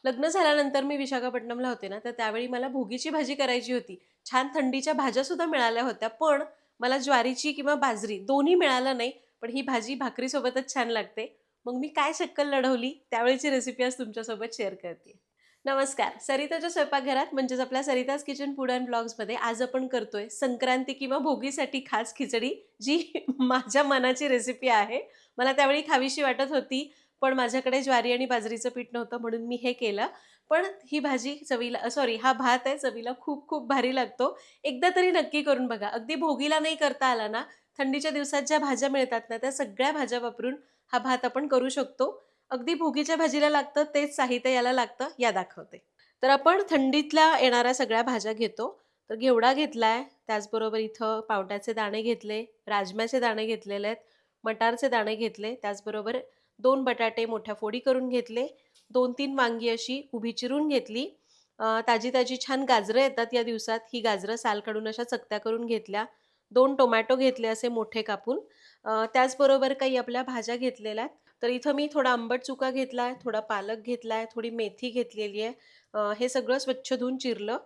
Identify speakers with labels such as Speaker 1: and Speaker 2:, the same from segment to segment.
Speaker 1: लग्न झाल्यानंतर मी विशाखापट्टणमला होते ना, तर त्यावेळी मला भोगीची भाजी करायची होती. छान थंडीच्या भाज्यासुद्धा मिळाल्या होत्या. पण मला ज्वारीची किंवा बाजरी दोन्ही मिळालं नाही. पण ही भाजी भाकरीसोबतच छान लागते. मग मी काय शक्कल लढवली, त्यावेळीची रेसिपी आज तुमच्यासोबत शेअर करते. नमस्कार. सरिताच्या स्वयंपाकघरात म्हणजेच आपल्या सरिताज किचन फूड अँड ब्लॉग्समध्ये आज आपण करतोय संक्रांती किंवा भोगीसाठी खास खिचडी, जी माझ्या मनाची रेसिपी आहे. मला त्यावेळी खावीशी वाटत होती, पण माझ्याकडे ज्वारी आणि बाजरीचं पीठ नव्हतं म्हणून मी हे केलं. पण ही भाजी चवीला सॉरी हा भात आहे चवीला खूप खूप भारी लागतो. एकदा तरी नक्की करून बघा. अगदी भोगीला नाही करता आला ना, थंडीच्या दिवसात ज्या भाज्या मिळतात ना, त्या सगळ्या भाज्या वापरून हा भात आपण करू शकतो. अगदी भोगीच्या भाजीला लागतं तेच साहित्य याला लागतं, या दाखवते. तर आपण थंडीतल्या येणाऱ्या सगळ्या भाज्या घेतो. तर घेवडा घेतलाय, त्याचबरोबर इथं पावट्याचे दाणे घेतले, राजम्याचे दाणे घेतलेले आहेत, मटारचे दाणे घेतले, त्याचबरोबर 2 बटाटे मोठ्या फोडी करून घेतले, 2-3 वांगी अशी उभी चिरून घेतली. ताजी-ताजी छान गाजरं येतात या दिवसात, ही गाजरं साल काढून अशा चकत्या करून घेतल्या. 2 टोमॅटो घेतले असे मोठे कापून. त्याचबरोबर काही आपल्या भाज्या घेतलेल्या आहेत. तर इथं मी थोडा आंबट चुका घेतलाय, थोडा पालक घेतलाय, थोडी मेथी घेतलेली आहे. हे सगळं स्वच्छ धुवून चिरलं.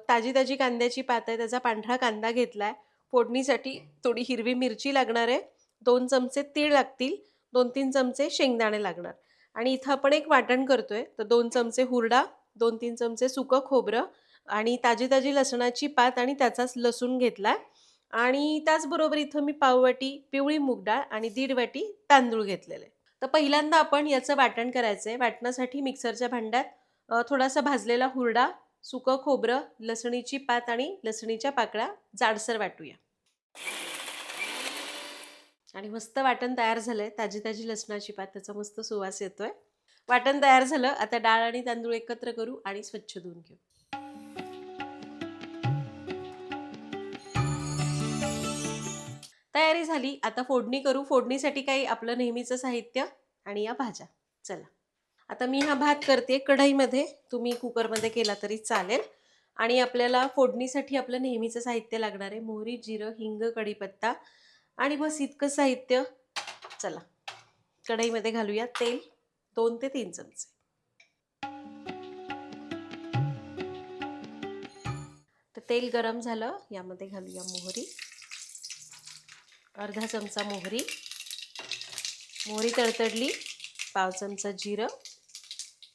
Speaker 1: ताजी-ताजी कांद्याची पात आहे, त्याचा पांढरा कांदा घेतलाय. फोडणीसाठी थोडी हिरवी मिरची लागणार आहे. 2 चमचे तीळ लागतील, 2-3 चमचे शेंगदाणे लागणार आणि इथं आपण एक वाटण करतोय. तर 2 चमचे हुरडा, 2-3 चमचे सुकं खोबरं आणि ताजी-ताजी लसणाची पात आणि त्याचाच लसूण घेतलाय आणि त्याचबरोबर इथं मी पाववाटी पिवळी मूग डाळ आणि 1.5 वाटी तांदूळ घेतलेले. तर पहिल्यांदा आपण याचं वाटण करायचंय. वाटणासाठी मिक्सरच्या भांड्यात थोडासा भाजलेला हुरडा, सुकं खोबरं, लसणीची पात आणि लसणीच्या पाकळ्या जाडसर वाटूया. आणि मस्त वाटण तयार झालंय. ताजी-ताजी लसणाची पात, त्याचा मस्त सुवास येतोय. वाटण तयार झालं. आता डाळ आणि तांदूळ एकत्र करू आणि स्वच्छ धुवून घेऊ. तयारी झाली. आता फोडणी करू. फोडणीसाठी काही आपलं नेहमीचं साहित्य आणि या भाज्या. चला. आता मी हा भात करते कढईमध्ये. तुम्ही कुकरमध्ये केला तरी चालेल. आणि आपल्याला फोडणीसाठी आपलं नेहमीचं साहित्य लागणार आहे. मोहरी, जिरं, हिंग, कढीपत्ता आणि बस इतकं साहित्य. चला. कढईमध्ये घालूया तेल 2 ते 3 चमचे. तर तेल गरम झालं. यामध्ये घालूया मोहरी. अर्धा चमचा मोहरी. मोहरी तडतडली. पाव चमचा जिरं,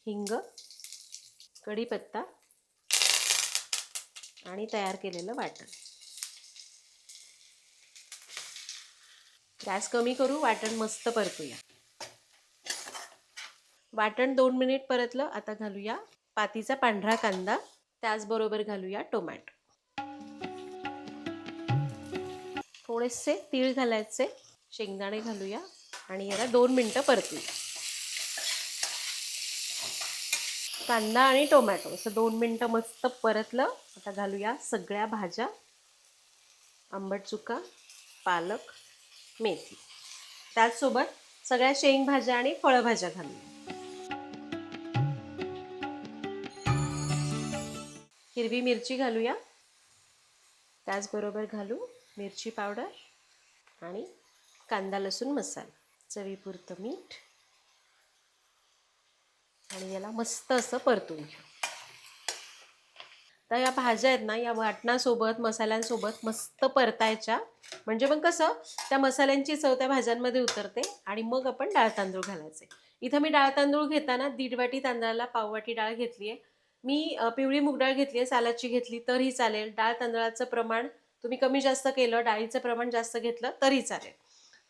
Speaker 1: हिंग, कढीपत्ता आणि तयार केलेलं वाटण. गॅस कमी करू. वाटण मस्त परतूया. वाटण 2 मिनिट परतलं. आता घालूया पातीचा पांढरा कांदा. त्याचबरोबर घालूया टोमॅटो. थोडेसे तीळ घालायचे. शेंगदाणे घालूया आणि याला 2 मिनिटं परतूया. कांदा आणि टोमॅटो असं 2 मिनिटं मस्त परतलं. आता घालूया सगळ्या भाज्या. आंबट चुका, पालक, मेथी. त्याचसोबत सगळ्या शेंगभाज्या आणि फळभाज्या घालूया. हिरवी मिरची घालूया. त्याचबरोबर घालू मिरची पावडर आणि कांदा लसूण मसाला. चवीपुरतं मीठ आणि याला मस्त असं परतून घेऊ. तर या भाज्या आहेत ना, या वाटणासोबत मसाल्यांसोबत मस्त परतायच्या. म्हणजे मग कसं त्या मसाल्यांची चव त्या भाज्यांमध्ये उतरते आणि मग आपण डाळ तांदूळ घालायचे. इथं मी डाळ तांदूळ घेताना 1.5 वाटी तांदळाला पाव वाटी डाळ घेतली आहे. मी पिवळी मूग डाळ घेतली आहे, सालाची घेतली तरी चालेल. डाळ तांदळाचं प्रमाण तुम्ही कमी जास्त केलं, डाळीचं प्रमाण जास्त घेतलं तरी चालेल.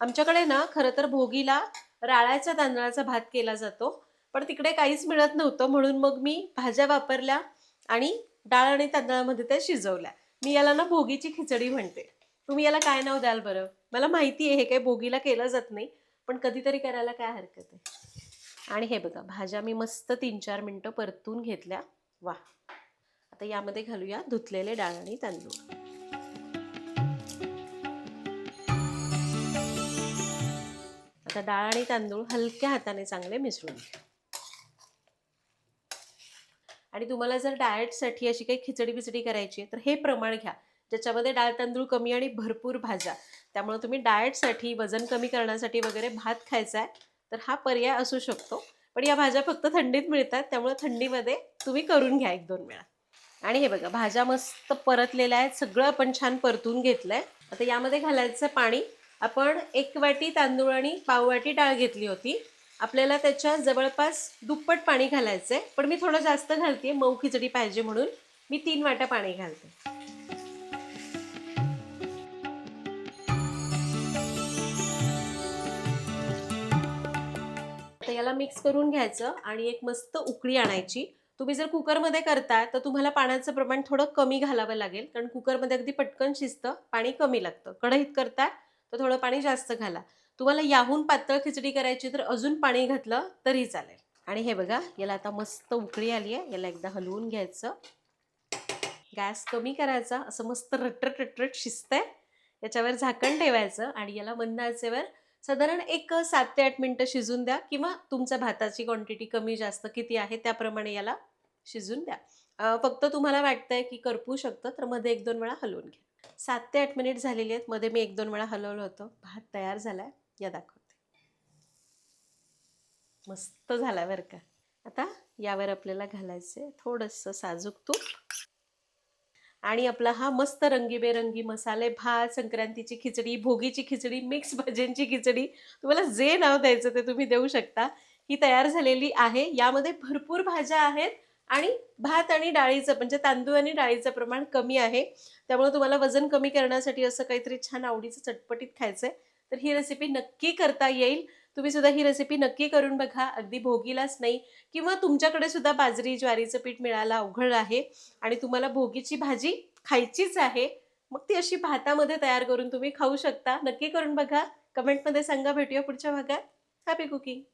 Speaker 1: आमच्याकडे ना खरं तर भोगीला राळ्याच्या तांदळाचा भात केला जातो. पण तिकडे काहीच मिळत नव्हतं म्हणून मग मी भाज्या वापरल्या आणि डाळ आणि तांदळामध्ये त्या शिजवल्या. मी याला ना भोगीची खिचडी म्हणते. तुम्ही याला काय नाव द्याल बरं? मला माहिती आहे हे काही भोगीला केलं जात नाही, पण कधीतरी करायला काय हरकत आहे. आणि हे बघा भाज्या मी मस्त 3-4 मिनिटं परतून घेतल्या. वा. आता यामध्ये घालूया धुतलेले डाळ आणि तांदूळ. आता डाळ आणि तांदूळ हलक्या हाताने चांगले मिसळून घ्या. आणि तुम्हाला जर डाएटसाठी अशी काही खिचडी बिचडी करायची आहे तर हे प्रमाण घ्या, ज्याच्यामध्ये डाळ तांदूळ कमी आणि भरपूर भाज्या. त्यामुळे तुम्ही डाएटसाठी वजन कमी करण्यासाठी वगैरे भात खायचा आहे तर हा पर्याय असू शकतो. पण या भाज्या फक्त थंडीत मिळतात, त्यामुळे थंडीमध्ये तुम्ही करून घ्या 1-2 वेळा. आणि हे बघा भाज्या मस्त परतलेल्या आहेत, सगळं आपण छान परतून घेतलंय. आता यामध्ये घालायचं पाणी. आपण 1 वाटी तांदूळ आणि पाव वाटी डाळ घेतली होती. आपल्याला त्याच्या जवळपास दुप्पट पाणी घालायचंय, पण मी थोडं जास्त घालते, मऊ खिचडी पाहिजे म्हणून मी 3 वाट्या पाणी घालते. आता याला मिक्स करून घ्यायचं आणि एक मस्त उकळी आणायची. तुम्ही जर कुकरमध्ये करता तर तुम्हाला पाण्याचं प्रमाण थोडं कमी घालावं लागेल, कारण कुकरमध्ये अगदी पटकन शिजतं, पाणी कमी लागतं. कढईत करता तर थोडं पाणी जास्त घाला. तुम्हाला याहून पातळ खिचडी करायची तर अजून पाणी घातलं तरी चालेल. आणि हे बघा याला आता मस्त उकळी आली आहे. याला एकदा हलवून घ्यायचं. गॅस कमी करायचा. असं मस्त रटरट रटरट शिजतंय. याच्यावर झाकण ठेवायचं आणि याला मंद आचेवर साधारण एक 7 ते 8 मिनिटं शिजून द्या, किंवा तुमच्या भाताची क्वांटिटी कमी जास्त किती आहे त्याप्रमाणे याला शिजून द्या. फक्त तुम्हाला वाटतंय की करपू शकतं तर मध्ये 1-2 वेळा हलवून घ्या. 7 ते 8 मिनिट झालेली आहेत. मध्ये मी 1-2 वेळा हलवलं होतं. भात तयार झालाय. या दाखवते. मस्त झाला बरं का. आता यावर आपल्याला घालायचे थोडंसं साजूक तूप. आणि आपला हा मस्त रंगीबेरंगी मसाले भात, संक्रांतीची खिचडी, भोगीची खिचडी, मिक्स भाज्यांची खिचडी, तुम्हाला जे नाव द्यायचं ते तुम्ही देऊ शकता, ही तयार झालेली आहे. यामध्ये भरपूर भाज्या आहेत आणि भात आणि डाळीचं म्हणजे तांदूळ आणि डाळीचं प्रमाण कमी आहे. त्यामुळे तुम्हाला वजन कमी करण्यासाठी असं काहीतरी छान आवडीचं चटपटीत खायचंय तर ही रेसिपी नक्की करता येईल. तुम्ही सुद्धा ही रेसिपी नक्की करून बघा. अगदी भोगीलाच नाही, किंवा तुमच्याकडे सुद्धा बाजरी ज्वारीचं पीठ मिळायला अवघड आहे आणि तुम्हाला भोगीची भाजी खायचीच आहे, मग ती अशी भातामध्ये तयार करून तुम्ही खाऊ शकता. नक्की करून बघा. कमेंटमध्ये सांगा. भेटूया पुढच्या भागात. Happy cooking.